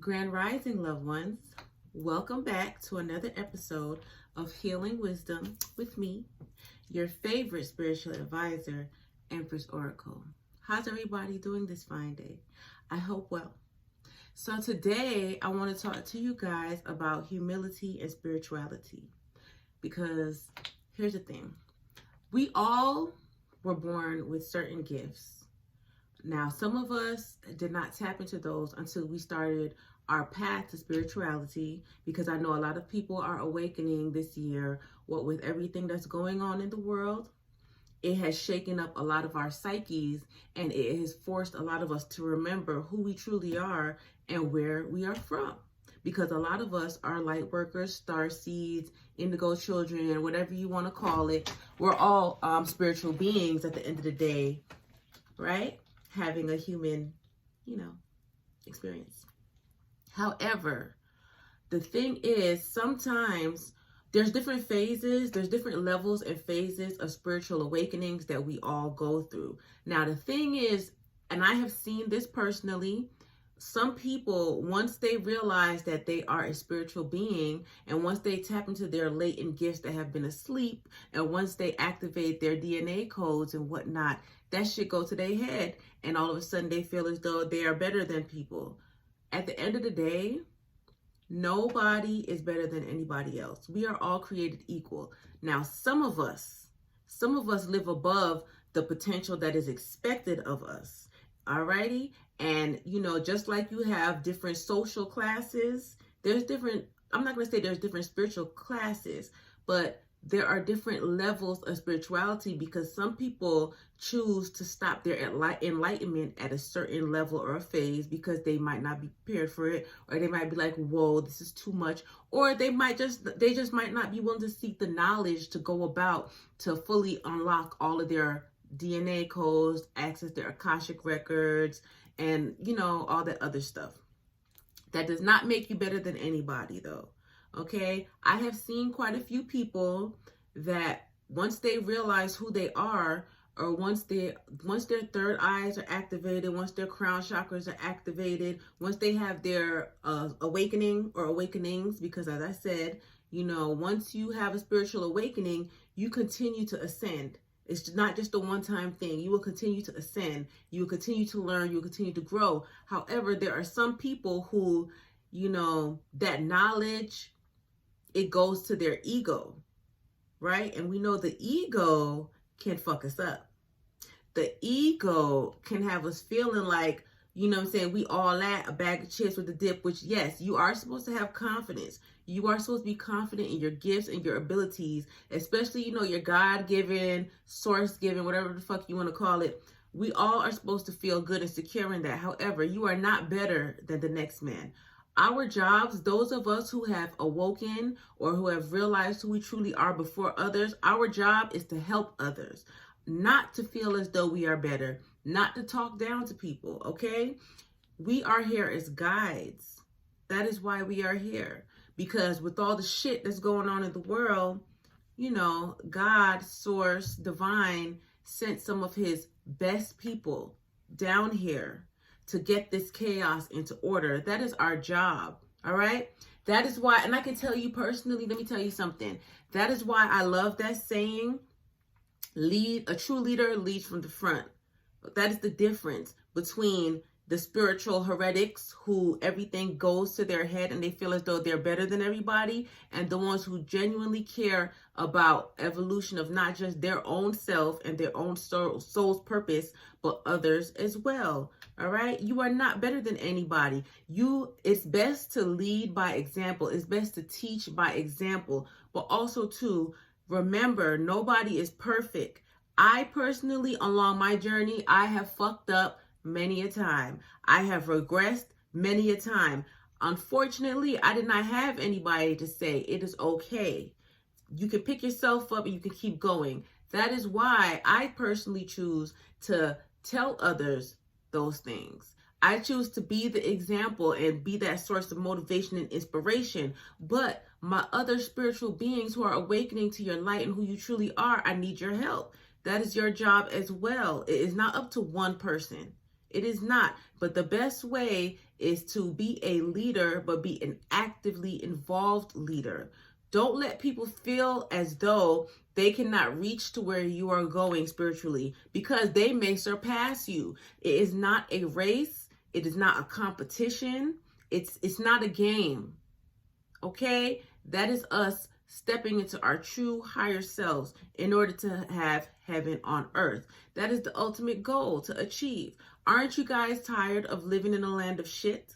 Grand Rising, loved ones. Welcome back to another episode of Healing Wisdom with me, your favorite spiritual advisor, Empress Oracle. How's everybody doing this fine day? I hope well. So today I want to talk to you guys about humility and spirituality, because here's the thing. We all were born with certain gifts. Now, some of us did not tap into those until we started our path to spirituality, because I know a lot of people are awakening this year. What with everything that's going on in the world, it has shaken up a lot of our psyches, and it has forced a lot of us to remember who we truly are and where we are from. Because a lot of us are light workers, star seeds, indigo children, whatever you want to call it. We're all spiritual beings at the end of the day, right? Having a human, experience. However, the thing is, sometimes there's different phases, there's different levels and phases of spiritual awakenings that we all go through. Now, the thing is, and I have seen this personally, some people, once they realize that they are a spiritual being, and once they tap into their latent gifts that have been asleep, and once they activate their DNA codes and whatnot, that shit go to their head, and all of a sudden they feel as though they are better than people. At the end of the day, nobody is better than anybody else. We are all created equal. Now, some of us live above the potential that is expected of us. Alrighty? And, just like you have different social classes, I'm not going to say there's different spiritual classes, but there are different levels of spirituality, because some people choose to stop their enlightenment at a certain level or a phase because they might not be prepared for it, or they might be like, whoa, this is too much, or they just might not be willing to seek the knowledge to go about to fully unlock all of their DNA codes, access their Akashic records, and all that other stuff. That does not make you better than anybody, though. Okay, I have seen quite a few people that once they realize who they are, or once their third eyes are activated, once their crown chakras are activated, once they have their awakening or awakenings, because as I said, once you have a spiritual awakening, you continue to ascend. It's not just a one-time thing. You will continue to ascend. You will continue to learn. You will continue to grow. However, there are some people who, that knowledge, it goes to their ego, right? And we know the ego can fuck us up. The ego can have us feeling like, we all at a bag of chips with a dip, which, yes, you are supposed to have confidence. You are supposed to be confident in your gifts and your abilities, especially, your God-given, source-given, whatever the fuck you want to call it. We all are supposed to feel good and secure in that. However, you are not better than the next man. Our jobs, those of us who have awoken or who have realized who we truly are before others, our job is to help others, not to feel as though we are better, not to talk down to people, okay? We are here as guides. That is why we are here. Because with all the shit that's going on in the world, God, source, divine, sent some of his best people down here to get this chaos into order. That is our job, all right? That is why, and I can tell you personally, let me tell you something. That is why I love that saying, a true leader leads from the front. That is the difference between the spiritual heretics who everything goes to their head and they feel as though they're better than everybody, and the ones who genuinely care about evolution of not just their own self and their own soul's purpose, but others as well. All right? You are not better than anybody. It's best to lead by example. It's best to teach by example, but also to remember, nobody is perfect. I personally, along my journey, I have fucked up many a time. I have regressed many a time. Unfortunately, I did not have anybody to say it is okay. You can pick yourself up and you can keep going. That is why I personally choose to tell others those things. I choose to be the example and be that source of motivation and inspiration. But my other spiritual beings who are awakening to your light and who you truly are, I need your help. That is your job as well. It is not up to one person. It is not. But the best way is to be a leader, but be an actively involved leader. Don't let people feel as though they cannot reach to where you are going spiritually, because they may surpass you. It is not a race. It is not a competition. It's not a game. Okay? That is us stepping into our true higher selves in order to have heaven on earth. That is the ultimate goal to achieve. Aren't you guys tired of living in a land of shit?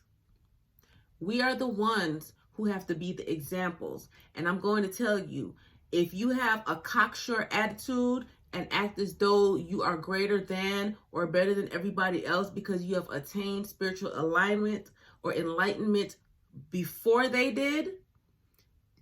We are the ones who have to be the examples. And I'm going to tell you, if you have a cocksure attitude and act as though you are greater than or better than everybody else because you have attained spiritual alignment or enlightenment before they did,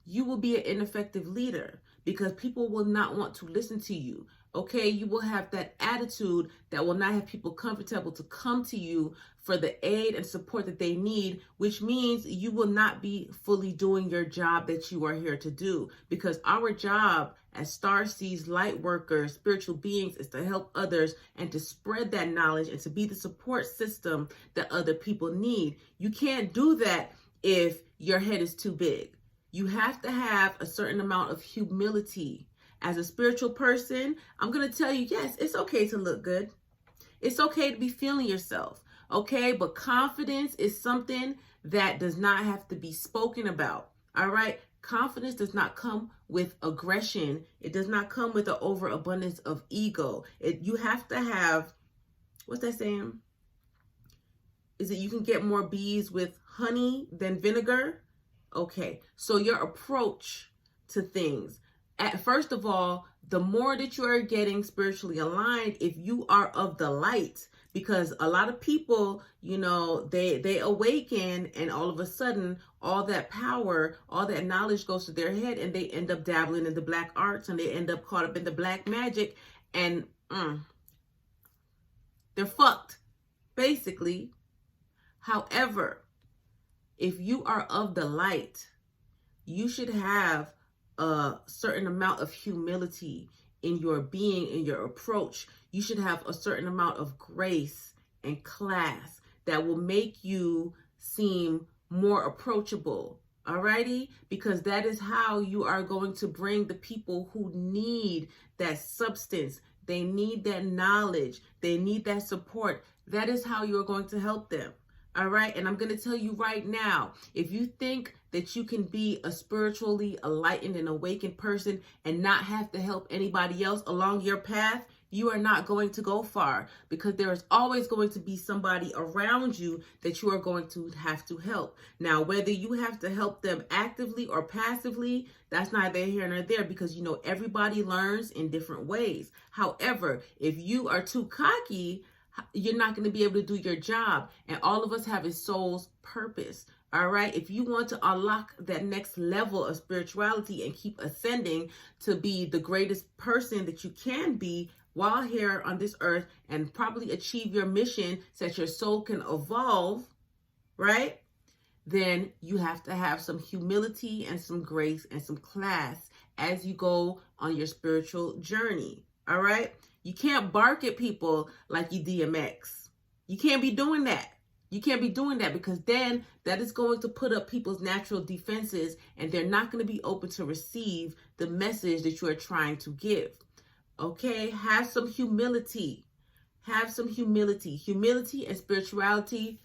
you will be an ineffective leader because people will not want to listen to you. Okay, you will have that attitude that will not have people comfortable to come to you for the aid and support that they need, which means you will not be fully doing your job that you are here to do. Because our job as starseeds, light workers, spiritual beings is to help others and to spread that knowledge and to be the support system that other people need. You can't do that if your head is too big. You have to have a certain amount of humility. As a spiritual person, I'm going to tell you, yes, it's okay to look good. It's okay to be feeling yourself. Okay, but confidence is something that does not have to be spoken about. All right, confidence does not come with aggression. It does not come with an overabundance of ego. You have to have, what's that saying? Is it you can get more bees with honey than vinegar? Okay, so your approach to things. First of all, the more that you are getting spiritually aligned, if you are of the light, because a lot of people, they awaken and all of a sudden, all that power, all that knowledge goes to their head and they end up dabbling in the black arts and they end up caught up in the black magic and they're fucked, basically. However, if you are of the light, you should have a certain amount of humility in your being, in your approach. You should have a certain amount of grace and class that will make you seem more approachable. Alrighty? Because that is how you are going to bring the people who need that substance. They need that knowledge. They need that support. That is how you are going to help them. All right. And I'm going to tell you right now, if you think that you can be a spiritually enlightened and awakened person and not have to help anybody else along your path, you are not going to go far, because there is always going to be somebody around you that you are going to have to help. Now, whether you have to help them actively or passively, that's neither here nor there, because everybody learns in different ways. However, if you are too cocky, you're not going to be able to do your job. And all of us have a soul's purpose. All right. If you want to unlock that next level of spirituality and keep ascending to be the greatest person that you can be while here on this earth and probably achieve your mission so that your soul can evolve, right? Then you have to have some humility and some grace and some class as you go on your spiritual journey. All right. You can't bark at people like you DMX. You can't be doing that. You can't be doing that, because then that is going to put up people's natural defenses and they're not going to be open to receive the message that you are trying to give. Okay? Have some humility. Have some humility. Humility and spirituality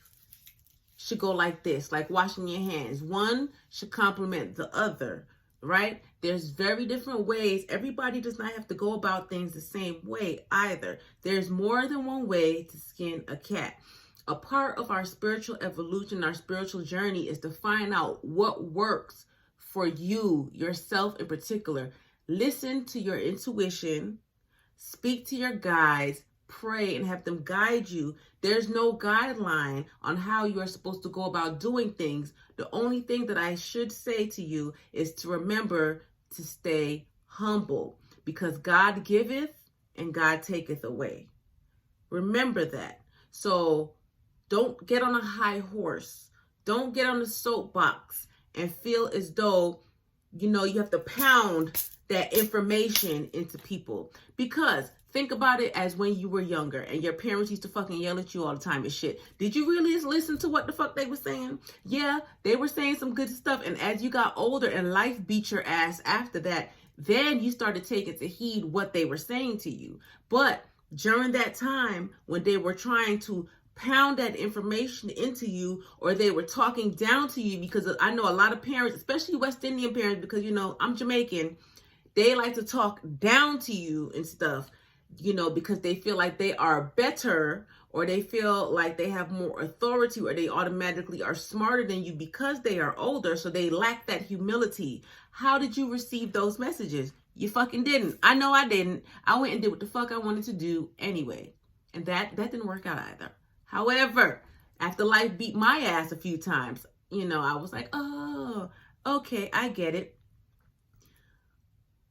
should go like this, like washing your hands. One should complement the other. Right? There's very different ways. Everybody does not have to go about things the same way either. There's more than one way to skin a cat. A part of our spiritual evolution, our spiritual journey, is to find out what works for you, yourself in particular. Listen to your intuition, speak to your guides, pray and have them guide you. There's no guideline on how you are supposed to go about doing things. The only thing that I should say to you is to remember to stay humble, because God giveth and God taketh away. Remember that. So don't get on a high horse. Don't get on a soapbox and feel as though, you have to pound that information into people, because Think about it as when you were younger and your parents used to fucking yell at you all the time and shit. Did you really listen to what the fuck they were saying? Yeah, they were saying some good stuff. And as you got older and life beat your ass after that, then you started taking to heed what they were saying to you. But during that time when they were trying to pound that information into you, or they were talking down to you, because I know a lot of parents, especially West Indian parents, because, you know, I'm Jamaican, they like to talk down to you and stuff, you know, because they feel like they are better, or they feel like they have more authority, or they automatically are smarter than you because they are older. So they lack that humility. How did you receive those messages? You fucking didn't. I know I didn't. I went and did what the fuck I wanted to do anyway. And that didn't work out either. However, after life beat my ass a few times, you know, I was like, oh, okay, I get it.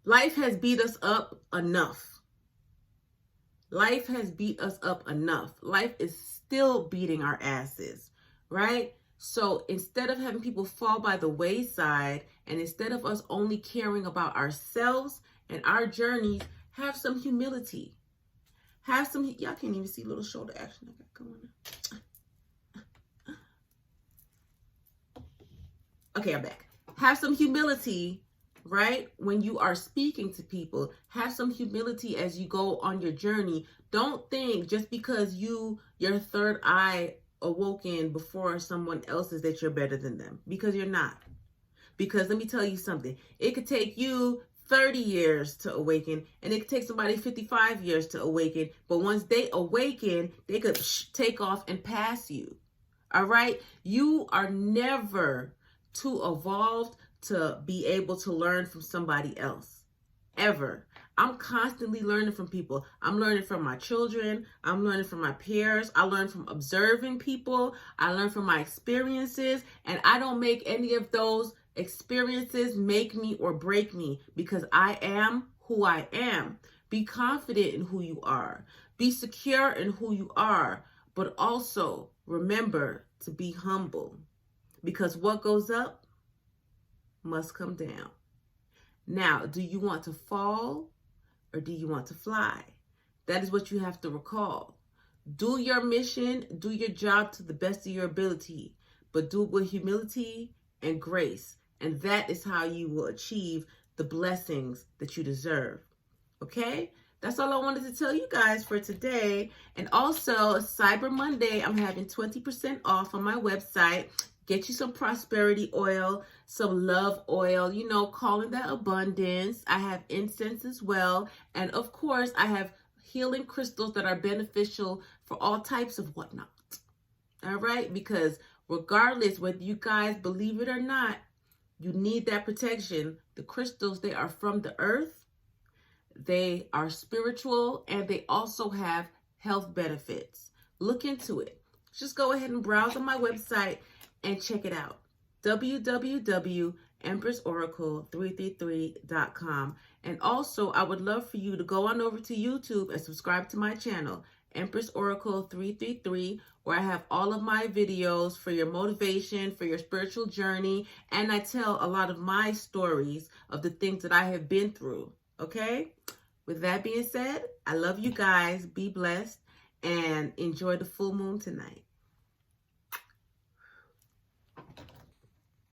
Life has beat us up enough. Life has beat us up enough. Life is still beating our asses, right? So instead of having people fall by the wayside, and instead of us only caring about ourselves and our journeys, have some humility. Have some, y'all can't even see little shoulder action I got going on. Okay, I'm back. Have some humility, right? When you are speaking to people, have some humility as you go on your journey. Don't think just because your third eye awoken before someone else's that you're better than them, because you're not. Because let me tell you something, it could take you 30 years to awaken, and it could take somebody 55 years to awaken. But once they awaken, they could take off and pass you. All right? You are never too evolved to be able to learn from somebody else. Ever. I'm constantly learning from people. I'm learning from my children. I'm learning from my peers. I learn from observing people. I learn from my experiences. And I don't make any of those experiences make me or break me, because I am who I am. Be confident in who you are. Be secure in who you are. But also remember to be humble, because what goes up must come down. Now, do you want to fall or do you want to fly? That is what you have to recall. Do your mission, do your job to the best of your ability, but do it with humility and grace. And that is how you will achieve the blessings that you deserve. Okay? That's all I wanted to tell you guys for today. And also, Cyber Monday, I'm having 20% off on my website. Get you some prosperity oil, some love oil, you know, calling that abundance. I have incense as well. And of course, I have healing crystals that are beneficial for all types of whatnot. All right? Because regardless whether you guys believe it or not, you need that protection. The crystals, they are from the earth. They are spiritual, and they also have health benefits. Look into it. Just go ahead and browse on my website and check it out. www.EmpressOracle333.com. And also, I would love for you to go on over to YouTube and subscribe to my channel, Empress Oracle 333, where I have all of my videos for your motivation, for your spiritual journey, and I tell a lot of my stories of the things that I have been through, okay? With that being said, I love you guys. Be blessed and enjoy the full moon tonight.